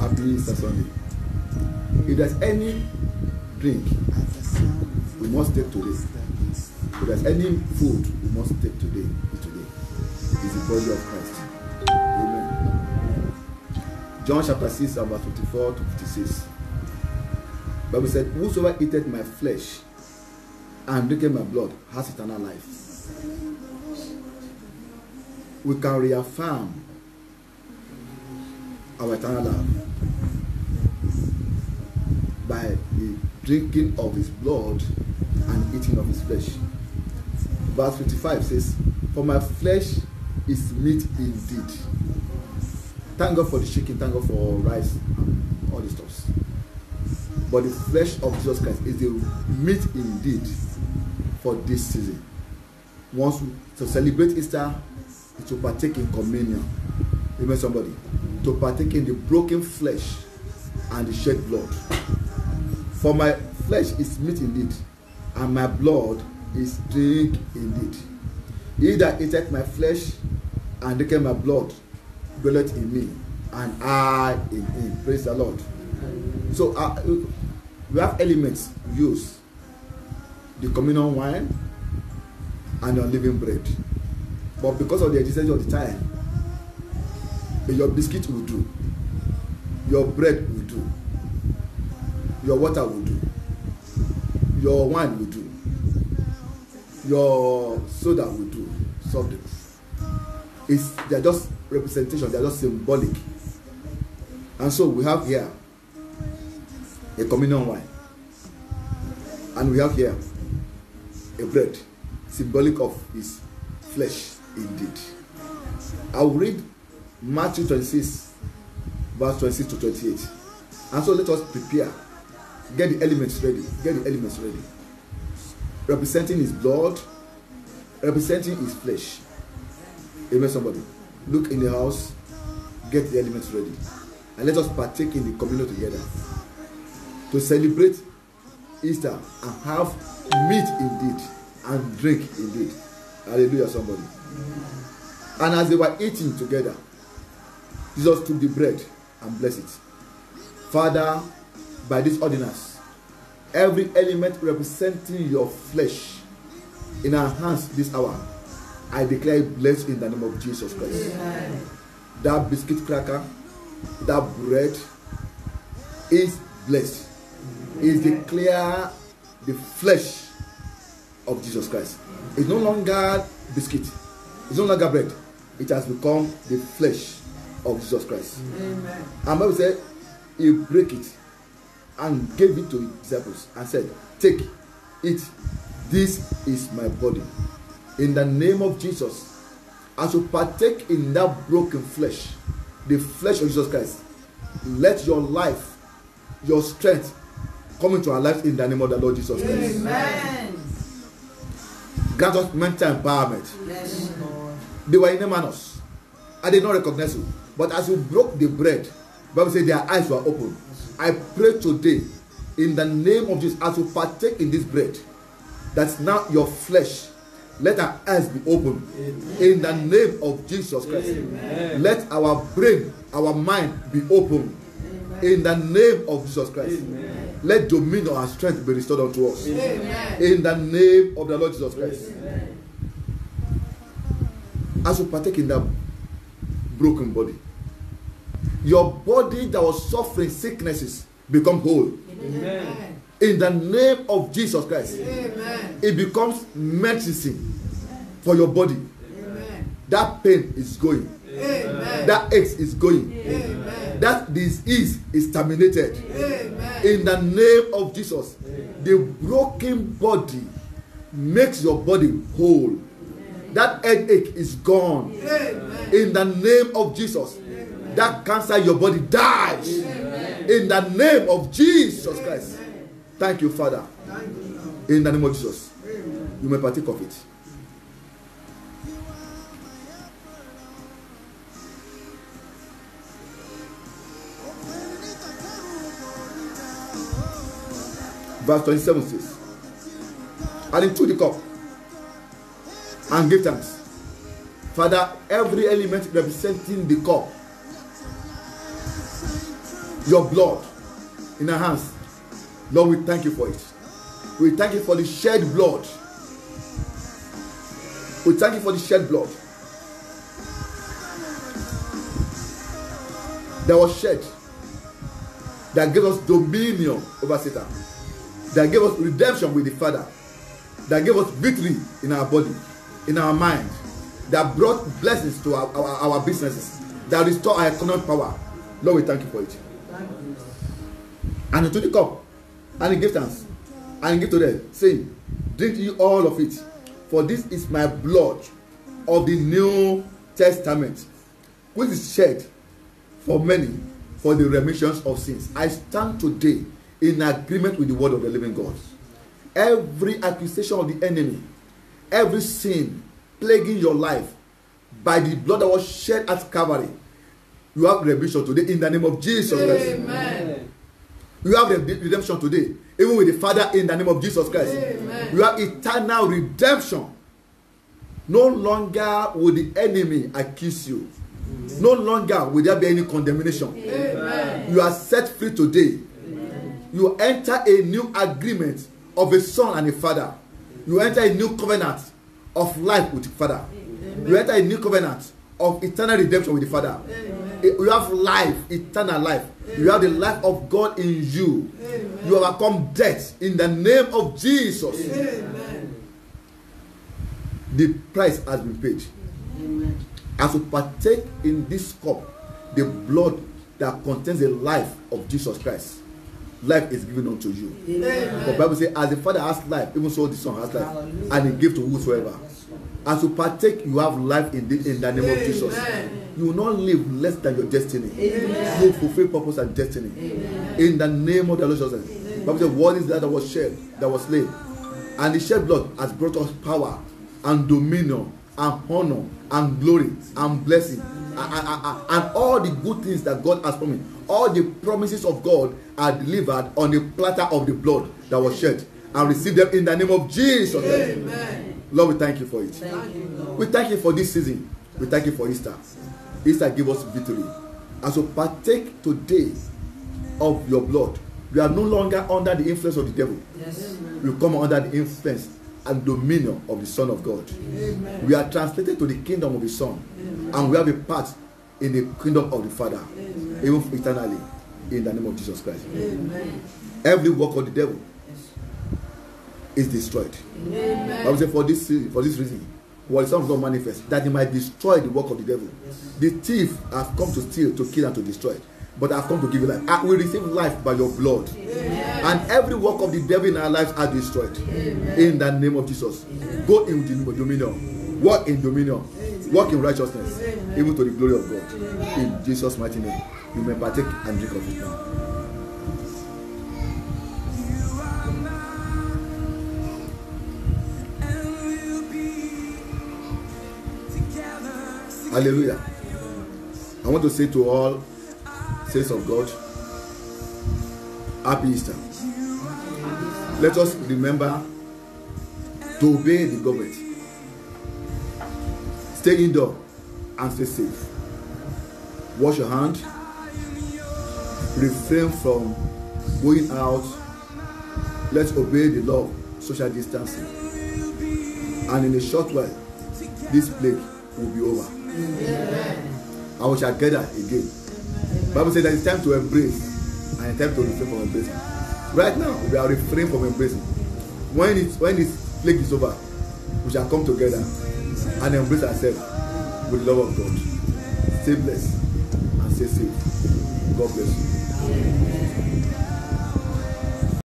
Happy Easter Sunday. If there's any drink we must take today, if there's any food we must take today, is the body of Christ. Amen. John chapter 6, verse 54 to 56. Bible said, whosoever eateth my flesh and drinketh my blood has eternal life. We can reaffirm our eternal life by the drinking of his blood and eating of his flesh. Verse 55 says, for my flesh is meat indeed. Thank God for the chicken, thank God for rice and all the stuff. But the flesh of Jesus Christ is the meat indeed for this season. Once to celebrate Easter, to partake in communion. Amen, somebody. To partake in the broken flesh and the shed blood. For my flesh is meat indeed, and my blood is drink indeed. He that eateth my flesh and drinketh my blood dwelleth in me, and I in him. Praise the Lord. So we have elements we use: the communion wine and the unleavened bread. But because of the existence of the time, your biscuit will do, your bread will do, your water will do, your wine will do, your soda will do, soft drinks. They are just representation, they are just symbolic. And so we have here a communion wine, and we have here a bread, symbolic of his flesh indeed. I will read Matthew 26, verse 26 to 28. And so let us prepare. Get the elements ready. Get the elements ready. Representing his blood, representing his flesh. Amen, somebody. Look in the house, get the elements ready. And let us partake in the communion together. To celebrate Easter and have meat indeed and drink indeed. Hallelujah, somebody. And as they were eating together, Jesus took the bread and blessed it. Father, by this ordinance, every element representing your flesh in our hands this hour, I declare it blessed in the name of Jesus Christ. Amen. That biscuit cracker, that bread is blessed. Is declare the flesh of Jesus Christ. It's no longer biscuit. It's no longer bread. It has become the flesh of Jesus Christ. Amen. And Bible said, he broke it and gave it to his disciples and said, take, eat. This is my body. In the name of Jesus, as you partake in that broken flesh, the flesh of Jesus Christ, let your life, your strength come into our lives in the name of the Lord Jesus Christ. Amen. Grant us mental empowerment. Yes, Lord. They were in Emmaus. I did not recognize you. But as you broke the bread, the Bible says their eyes were open. I pray today, in the name of Jesus, as you partake in this bread, that's now your flesh, let our eyes be open. Amen. In the name of Jesus Christ. Amen. Let our brain, our mind be open. Amen. In the name of Jesus Christ. Amen. Let dominion and strength be restored unto us. Amen. In the name of the Lord Jesus Christ. Amen. As you partake in that broken body, your body that was suffering sicknesses become whole. Amen. In the name of Jesus Christ. Amen. It becomes medicine for your body. Amen. That pain is going. Amen. That ache is going. Amen. That disease is terminated. Amen. In the name of Jesus. Amen. The broken body makes your body whole. Amen. That headache is gone. Amen. In the name of Jesus. Amen. That cancer in your body dies. Amen. In the name of Jesus Christ. Amen. Thank you, Father. Thank you. In the name of Jesus. Amen. You may partake of it. Verse 27 says, and he took the cup and gave thanks. Father, every element representing the cup your blood in our hands. Lord, we thank you for it. We thank you for the shed blood. We thank you for the shed blood that was shed, that gave us dominion over Satan, that gave us redemption with the Father, that gave us victory in our body, in our mind, that brought blessings to our businesses, that restored our economic power. Lord, we thank you for it. And he took the cup, and he gave thanks, and he gave to them, saying, drink you all of it, for this is my blood of the New Testament, which is shed for many for the remissions of sins. I stand today in agreement with the word of the living God. Every accusation of the enemy, every sin plaguing your life, by the blood that was shed at Calvary, you have remission today in the name of Jesus Christ. Amen. You have redemption today, even with the Father, in the name of Jesus Christ. Amen. You have eternal redemption. No longer will the enemy accuse you. Amen. No longer will there be any condemnation. Amen. You are set free today. Amen. You enter a new agreement of a son and a father. You enter a new covenant of life with the Father. Amen. You enter a new covenant of eternal redemption with the Father. Amen. You have life, eternal life. Amen. You have the life of God in you. Amen. You have overcome death in the name of Jesus. Amen. The price has been paid. Amen. As you partake in this cup, the blood that contains the life of Jesus Christ, life is given unto you. Amen. The Bible says, as the Father has life, even so the Son has life, and he gives to whosoever. As you partake, you have life in the name of Jesus. You will not live less than your destiny. Amen. You will fulfill purpose and destiny. Amen. In the name of the Lord Jesus. The Bible says, what is that was shed, that was slain? And the shed blood has brought us power and dominion and honor and glory and blessing and all the good things that God has promised. All the promises of God are delivered on the platter of the blood that was shed, and receive them in the name of Jesus. Amen. Lord, we thank you for it. Thank you, Lord. We thank you for this season. We thank you for Easter. Easter give us victory. As you partake today of your blood, we are no longer under the influence of the devil. Yes. We come under the influence and dominion of the Son of God. Amen. We are translated to the kingdom of the Son. Amen. And we have a part in the kingdom of the Father. Amen. Even eternally, in the name of Jesus Christ. Amen. Every work of the devil is destroyed. Amen. I would say for this reason, what the Son of God manifests, that he might destroy the work of the devil. Yes. The thief has come to steal, to kill, and to destroy. But I have come to give you life. We receive life by your blood. Amen. And every work of the devil in our lives are destroyed. Amen. In the name of Jesus. Amen. Go in dominion. Walk in dominion. Amen. Walk in righteousness. Amen. Even to the glory of God. Amen. In Jesus' mighty name. You may partake and drink of it now. Hallelujah. I want to say to all saints of God, Happy Easter. Let us remember to obey the government. Stay indoor and stay safe. Wash your hand. Refrain from going out. Let's obey the law of social distancing. And in a short while, this plague will be over. Amen. And we shall gather again. The Bible says that it's time to embrace and it's time to refrain from embracing. Right now, we are refraining from embracing. When this plague is over, we shall come together and embrace ourselves with the love of God. Stay blessed and stay safe. God bless you.